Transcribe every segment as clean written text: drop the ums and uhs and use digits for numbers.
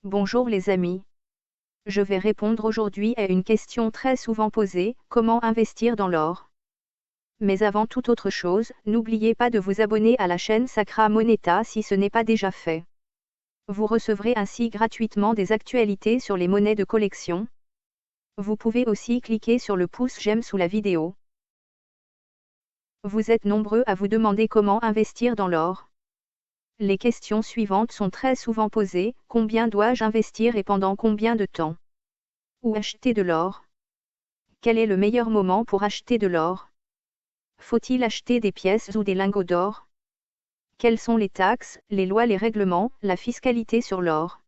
Bonjour les amis. Je vais répondre aujourd'hui à une question très souvent posée, comment investir dans l'or? Mais avant toute autre chose, n'oubliez pas de vous abonner à la chaîne Sacra Moneta si ce n'est pas déjà fait. Vous recevrez ainsi gratuitement des actualités sur les monnaies de collection. Vous pouvez aussi cliquer sur le pouce j'aime sous la vidéo. Vous êtes nombreux à vous demander comment investir dans l'or. Les questions suivantes sont très souvent posées, combien dois-je investir et pendant combien de temps? Où acheter de l'or? Quel est le meilleur moment pour acheter de l'or? Faut-il acheter des pièces ou des lingots d'or? Quelles sont les taxes, les lois, les règlements, la fiscalité sur l'or?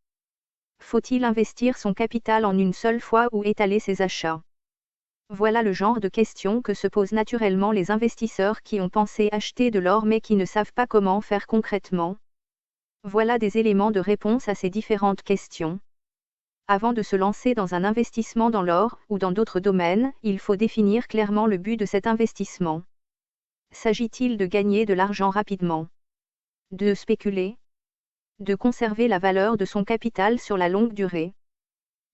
Faut-il investir son capital en une seule fois ou étaler ses achats? Voilà le genre de questions que se posent naturellement les investisseurs qui ont pensé acheter de l'or mais qui ne savent pas comment faire concrètement. Voilà des éléments de réponse à ces différentes questions. Avant de se lancer dans un investissement dans l'or ou dans d'autres domaines, il faut définir clairement le but de cet investissement. S'agit-il de gagner de l'argent rapidement? De spéculer? De conserver la valeur de son capital sur la longue durée?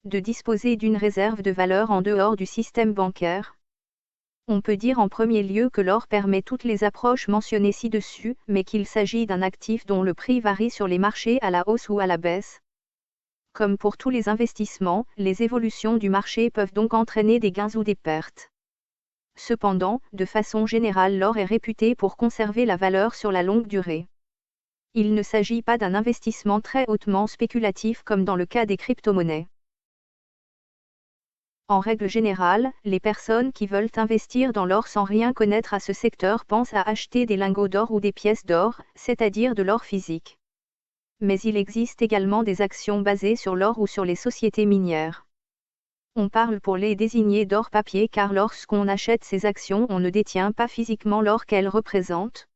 De disposer d'une réserve de valeur en dehors du système bancaire? On peut dire en premier lieu que l'or permet toutes les approches mentionnées ci-dessus, mais qu'il s'agit d'un actif dont le prix varie sur les marchés à la hausse ou à la baisse. Comme pour tous les investissements, les évolutions du marché peuvent donc entraîner des gains ou des pertes. Cependant, de façon générale, l'or est réputé pour conserver la valeur sur la longue durée. Il ne s'agit pas d'un investissement très hautement spéculatif comme dans le cas des crypto-monnaies. En règle générale, les personnes qui veulent investir dans l'or sans rien connaître à ce secteur pensent à acheter des lingots d'or ou des pièces d'or, c'est-à-dire de l'or physique. Mais il existe également des actions basées sur l'or ou sur les sociétés minières. On parle pour les désigner d'or papier car lorsqu'on achète ces actions on ne détient pas physiquement l'or qu'elles représentent.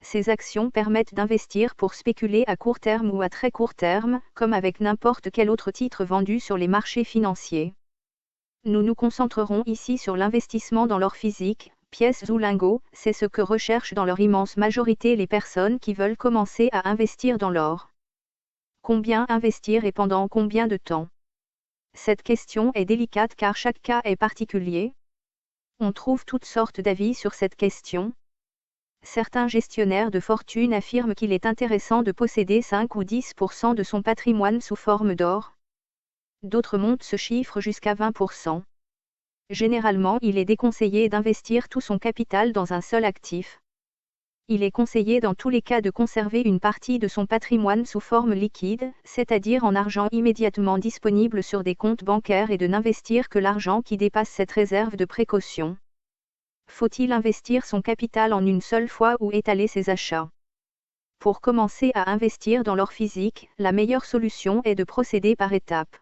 Ces actions permettent d'investir pour spéculer à court terme ou à très court terme, comme avec n'importe quel autre titre vendu sur les marchés financiers. Nous nous concentrerons ici sur l'investissement dans l'or physique, pièces ou lingots, c'est ce que recherchent dans leur immense majorité les personnes qui veulent commencer à investir dans l'or. Combien investir et pendant combien de temps? Cette question est délicate car chaque cas est particulier. On trouve toutes sortes d'avis sur cette question. Certains gestionnaires de fortune affirment qu'il est intéressant de posséder 5 ou 10% de son patrimoine sous forme d'or. D'autres montent ce chiffre jusqu'à 20%. Généralement, il est déconseillé d'investir tout son capital dans un seul actif. Il est conseillé dans tous les cas de conserver une partie de son patrimoine sous forme liquide, c'est-à-dire en argent immédiatement disponible sur des comptes bancaires et de n'investir que l'argent qui dépasse cette réserve de précaution. Faut-il investir son capital en une seule fois ou étaler ses achats? Pour commencer à investir dans l'or physique, la meilleure solution est de procéder par étapes.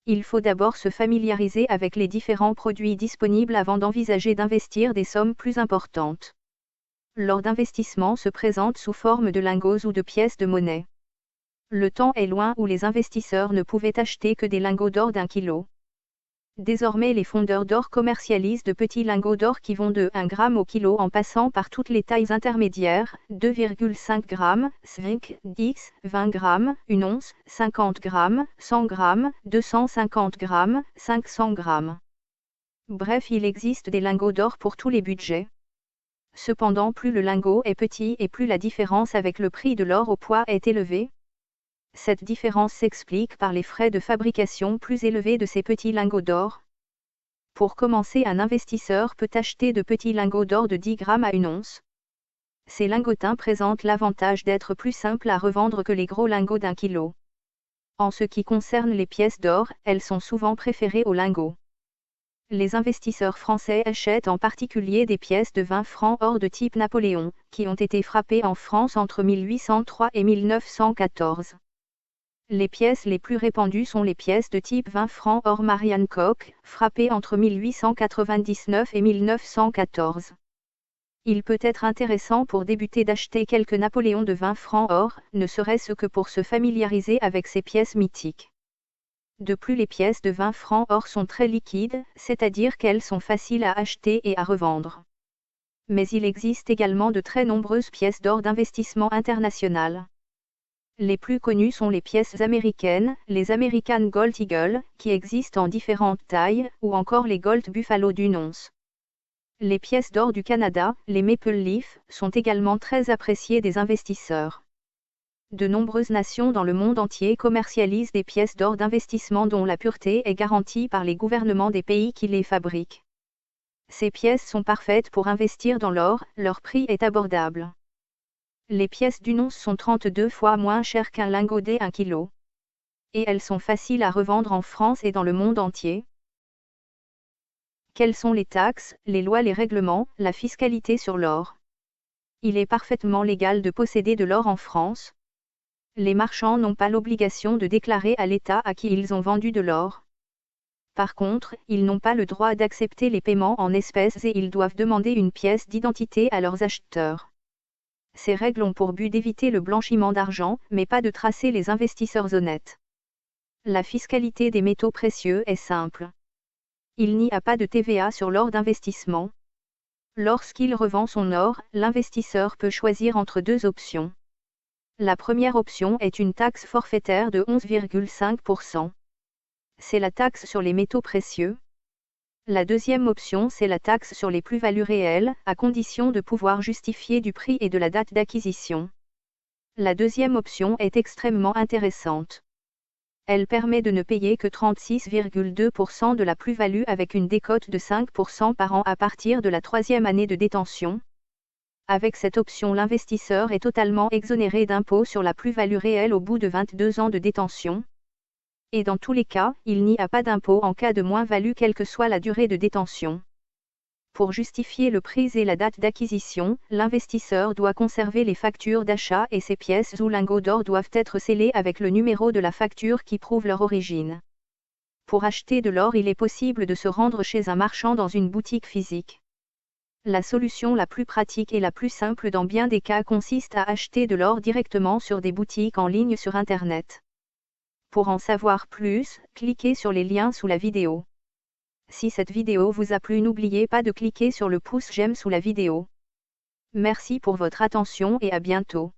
Il faut d'abord se familiariser avec les différents produits disponibles avant d'envisager d'investir des sommes plus importantes. L'or d'investissement se présente sous forme de lingots ou de pièces de monnaie. Le temps est loin où les investisseurs ne pouvaient acheter que des lingots d'or d'1 kilo. Désormais les fondeurs d'or commercialisent de petits lingots d'or qui vont de 1 gramme au kilo en passant par toutes les tailles intermédiaires, 2,5 grammes, 5, 10, 20 grammes, 1 once, 50 grammes, 100 grammes, 250 grammes, 500 grammes. Bref, il existe des lingots d'or pour tous les budgets. Cependant, plus le lingot est petit et plus la différence avec le prix de l'or au poids est élevée. Cette différence s'explique par les frais de fabrication plus élevés de ces petits lingots d'or. Pour commencer, un investisseur peut acheter de petits lingots d'or de 10 grammes à 1 once. Ces lingotins présentent l'avantage d'être plus simples à revendre que les gros lingots d'1 kilo. En ce qui concerne les pièces d'or, elles sont souvent préférées aux lingots. Les investisseurs français achètent en particulier des pièces de 20 francs or de type Napoléon, qui ont été frappées en France entre 1803 et 1914. Les pièces les plus répandues sont les pièces de type 20 francs or Marianne Koch, frappées entre 1899 et 1914. Il peut être intéressant pour débuter d'acheter quelques Napoléons de 20 francs or, ne serait-ce que pour se familiariser avec ces pièces mythiques. De plus, les pièces de 20 francs or sont très liquides, c'est-à-dire qu'elles sont faciles à acheter et à revendre. Mais il existe également de très nombreuses pièces d'or d'investissement international. Les plus connues sont les pièces américaines, les American Gold Eagle, qui existent en différentes tailles, ou encore les Gold Buffalo d'une once. Les pièces d'or du Canada, les Maple Leaf, sont également très appréciées des investisseurs. De nombreuses nations dans le monde entier commercialisent des pièces d'or d'investissement dont la pureté est garantie par les gouvernements des pays qui les fabriquent. Ces pièces sont parfaites pour investir dans l'or, leur prix est abordable. Les pièces d'une once sont 32 fois moins chères qu'un lingot d'1 kg. Et elles sont faciles à revendre en France et dans le monde entier. Quelles sont les taxes, les lois, les règlements, la fiscalité sur l'or? Il est parfaitement légal de posséder de l'or en France. Les marchands n'ont pas l'obligation de déclarer à l'État à qui ils ont vendu de l'or. Par contre, ils n'ont pas le droit d'accepter les paiements en espèces et ils doivent demander une pièce d'identité à leurs acheteurs. Ces règles ont pour but d'éviter le blanchiment d'argent, mais pas de tracer les investisseurs honnêtes. La fiscalité des métaux précieux est simple. Il n'y a pas de TVA sur l'or d'investissement. Lorsqu'il revend son or, l'investisseur peut choisir entre deux options. La première option est une taxe forfaitaire de 11,5%. C'est la taxe sur les métaux précieux. La deuxième option, c'est la taxe sur les plus-values réelles, à condition de pouvoir justifier du prix et de la date d'acquisition. La deuxième option est extrêmement intéressante. Elle permet de ne payer que 36,2% de la plus-value avec une décote de 5% par an à partir de la troisième année de détention. Avec cette option, l'investisseur est totalement exonéré d'impôt sur la plus-value réelle au bout de 22 ans de détention. Et dans tous les cas, il n'y a pas d'impôt en cas de moins-value quelle que soit la durée de détention. Pour justifier le prix et la date d'acquisition, l'investisseur doit conserver les factures d'achat et ces pièces ou lingots d'or doivent être scellées avec le numéro de la facture qui prouve leur origine. Pour acheter de l'or, il est possible de se rendre chez un marchand dans une boutique physique. La solution la plus pratique et la plus simple dans bien des cas consiste à acheter de l'or directement sur des boutiques en ligne sur Internet. Pour en savoir plus, cliquez sur les liens sous la vidéo. Si cette vidéo vous a plu, n'oubliez pas de cliquer sur le pouce j'aime sous la vidéo. Merci pour votre attention et à bientôt.